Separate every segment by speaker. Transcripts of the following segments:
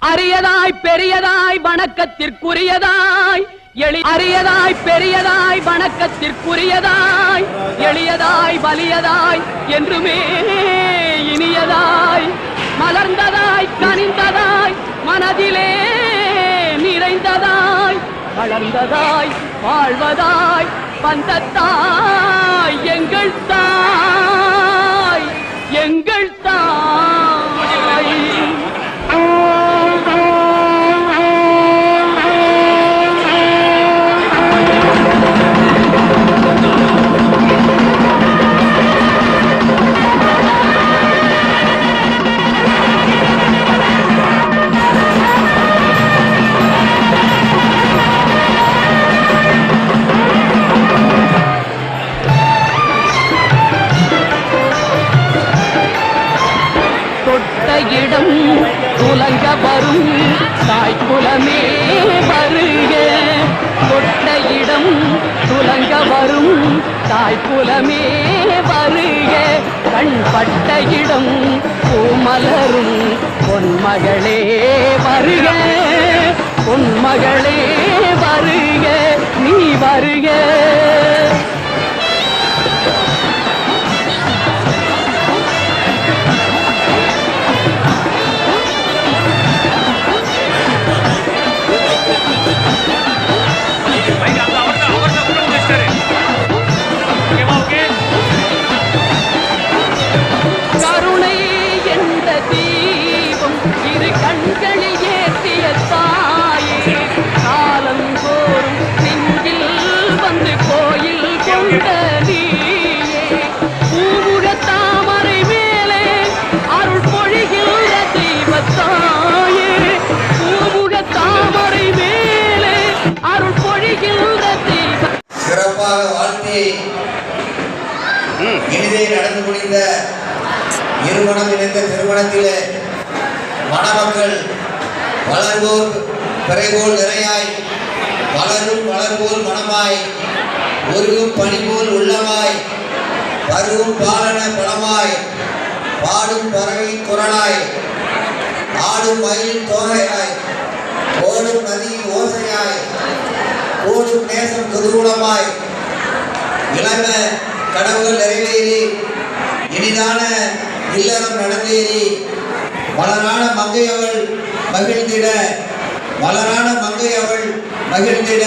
Speaker 1: அரியதாய் பெரியதாய் வணக்கத்திற்குரியதாய் அரியதாய் பெரியதாய் வணக்கத்திற்குரியதாய் எளியதாய் வலியதாய் என்றுமே இனியதாய் மலர்ந்ததாய் கனிந்ததாய் மனதிலே நிறைந்ததாய் வளர்ந்ததாய் வாழ்வதாய் வந்ததாய் எங்கள் தாய் எங்கள் தாய். இடம் துலங்க வரும் தாய்க்குலமே வருக. தொட்ட இடம் துலங்க வரும் தாய்க்குலமே வருக. கண்பட்ட இடம் பூமலரும் பொன்மகளே வருக. பொன்மகளே வருக நீ வருக. கருணை என்ற தீபம் இரு கண்களில் ஏற்றிய தாயே, காலந்தோறும் நெஞ்சில் வந்து கோயில் கொண்ட நீயே, பூமுக தாமரை மேலே அருள் பொழிகின்ற தெய்வத்தாயே, பூமுக தாமரை மேலே அருள் பொழிகின்ற தெய்வ.
Speaker 2: சிறப்பாக வாழ்த்தி இனிதே நடந்து முடிந்த இருமணம் இணைந்த திருமணத்திலே மணமக்கள் வளர்வோர் பிறைபோல் நிறையாய் வளரும் வளர்வோல் மனமாய் ஒருகும் பனிபோல் உள்ளமாய் பருவும் பாலன பழமாய் பாடும் பறவையின் குரலாய் ஆடும் மயிலின் தோகையாய் ஓடும் நதியின் ஓசையாய் ஓடும் நேசம் குதூகலமாய் இளம கடவுள் நிறைவேறி இனிதான இல்லறம் நடந்தேறி மலரான மங்கையவள் மகிழ்ந்திட மலரான மங்கையவள் மகிழ்ந்திட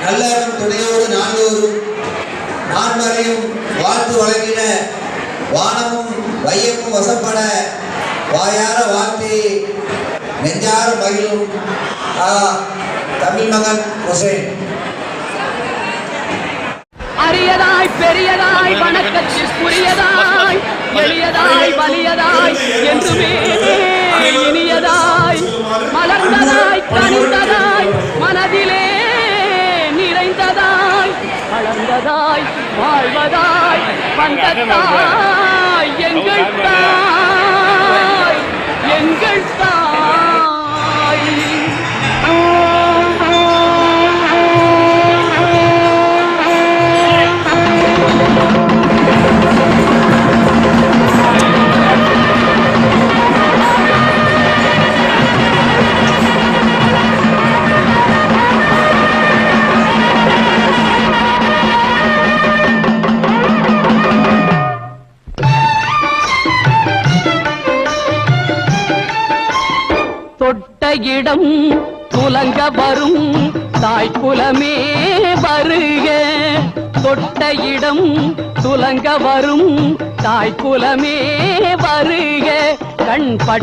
Speaker 2: நல்லறம் துணையோடு நாள்தோறும் நான்மறையும் வாழ்த்து வழங்கிட வானமும் வையமும் வசப்பட வாயார வாழ்த்தி நெஞ்சார மகிழும் தமிழ் மகன் ஹுசைன்.
Speaker 1: அரியதாய் பெரியதாய் வணக்கத்திற்குரியதாய் எளியதாய் வலியதாய் என்றுமே இனியதாய் மலர்ந்ததாய் கனிந்ததாய் மனதிலே நிறைந்ததாய் வளர்ந்ததாய் வாழ்வதாய் வந்ததாய் எங்கள் தாய் எங்கள் தாய். தொட்ட இடம் துலங்க வரும் தாய்க்குலமே வருக. தொட்ட இடம் துலங்க வரும் தாய்க்குலமே வருக. கண்பட்ட